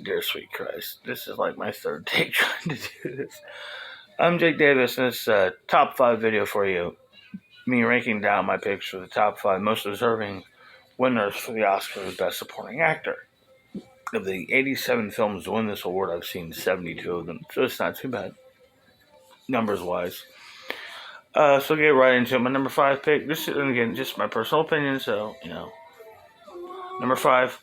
Dear sweet Christ, this is like my third take trying to do this. I'm Jake Davis, and this is top 5 video for you. Me ranking down my picks for the top 5 most deserving winners for the Oscar for Best Supporting Actor. Of the 87 films to win this award, I've seen 72 of them, so it's not too bad, numbers-wise. So get right into it. My number 5 pick, this is, again, just my personal opinion, so, Number 5,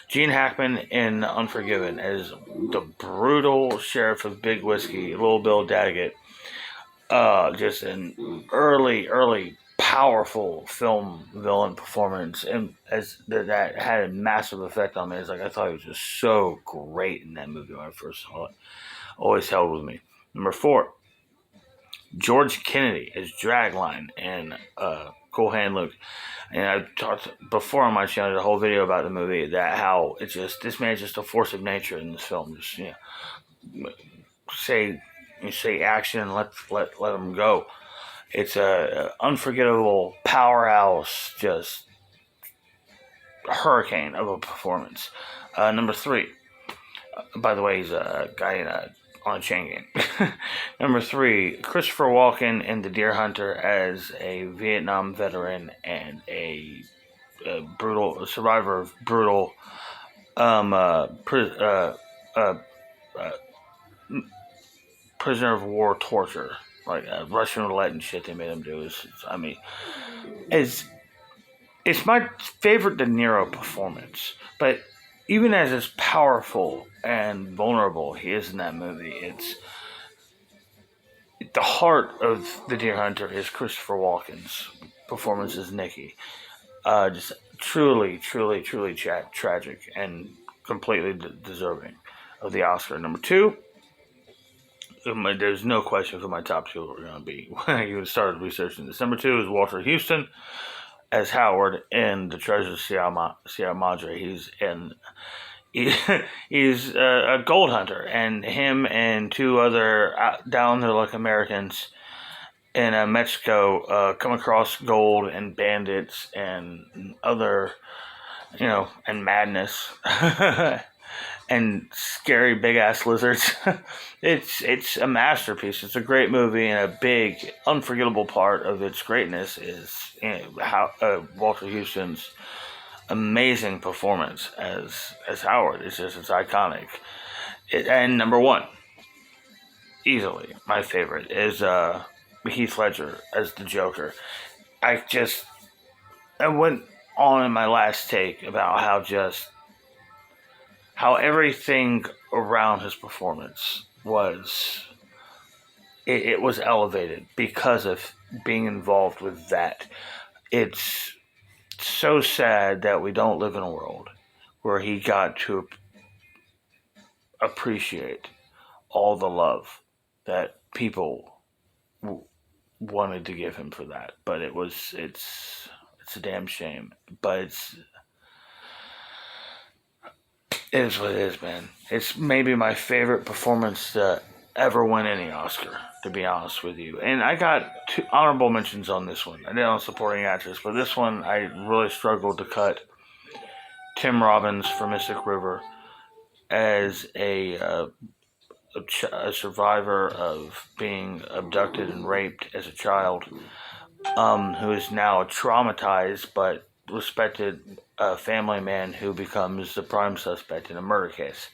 Gene Hackman in Unforgiven as the brutal sheriff of Big Whiskey, Little Bill Daggett. Just an early, powerful film villain performance, and as that had a massive effect on me. It's like I thought he was just so great in that movie when I first saw it. Always held with me. Number 4, George Kennedy as Dragline in Cool Hand Luke. And I talked before on my channel, the whole video about the movie, that how it's just, this man's just a force of nature in this film. Just, say action, let him go. It's a unforgettable powerhouse, just hurricane of a performance. Number 3, by the way, he's a guy on a chain gang. Number 3, Christopher Walken in The Deer Hunter as a Vietnam veteran and a brutal survivor of brutal prisoner of war torture, like Russian roulette and shit they made him do. It's my favorite De Niro performance, but even as powerful and vulnerable he is in that movie, it's the heart of The Deer Hunter is Christopher Walken's performance as Nicky. Just truly tragic and completely deserving of the Oscar. Number 2, there's no question who my top 2 are going to be when I even started researching this. Number 2 is Walter Houston as Howard in The Treasure of Sierra Madre. He's a gold hunter, and him and 2 other down-there-luck Americans in Mexico come across gold and bandits and other, and madness and scary big-ass lizards. It's a masterpiece. It's a great movie, and a big, unforgettable part of its greatness is Walter Houston's amazing performance as Howard. It's iconic. And number 1, easily my favorite, is Heath Ledger as the Joker. I went on in my last take about how everything around his performance was elevated because of being involved with that. It's so sad that we don't live in a world where he got to appreciate all the love that people wanted to give him for that. But it's a damn shame. But it is what it is, man. It's maybe my favorite performance to ever win any Oscar, to be honest with you. And I got 2 honorable mentions on this one. I did on supporting actress, but this one I really struggled to cut. Tim Robbins for Mystic River as a survivor of being abducted and raped as a child, who is now a traumatized but respected family man who becomes the prime suspect in a murder case.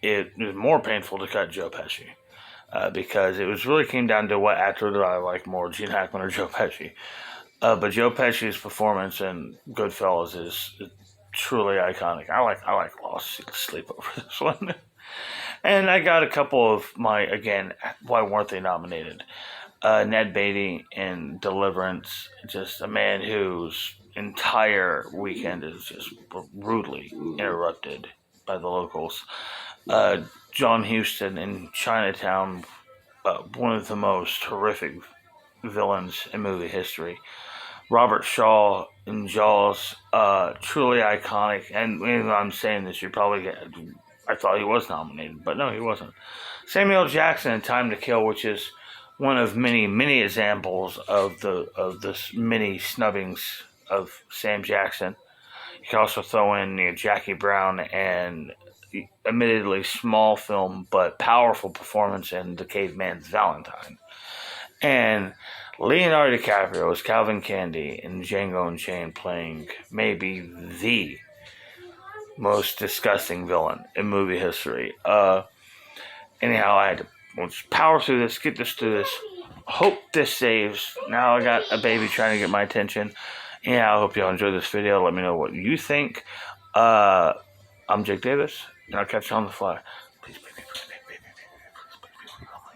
It was more painful to cut Joe Pesci, because it really came down to what actor do I like more, Gene Hackman or Joe Pesci. But Joe Pesci's performance in Goodfellas is truly iconic. I like Lost Sleep over this one. And I got a couple of why weren't they nominated? Ned Beatty in Deliverance, just a man whose entire weekend is just rudely interrupted by the locals. John Huston in Chinatown, one of the most horrific villains in movie history. Robert Shaw in Jaws, truly iconic. And when I'm saying this, you probably I thought he was nominated, but no, he wasn't. Samuel Jackson in Time to Kill, which is one of many examples of the many snubbings of Sam Jackson. You can also throw in Jackie Brown and admittedly small film but powerful performance in The Caveman's Valentine. And Leonardo DiCaprio is Calvin Candy in Django Unchained, playing maybe the most disgusting villain in movie history. Anyhow, I had to power through this, get this through this. Hope this saves. Now I got a baby trying to get my attention. Yeah, I hope y'all enjoyed this video. Let me know what you think. I'm Jake Davis, and I'll catch you on the fly.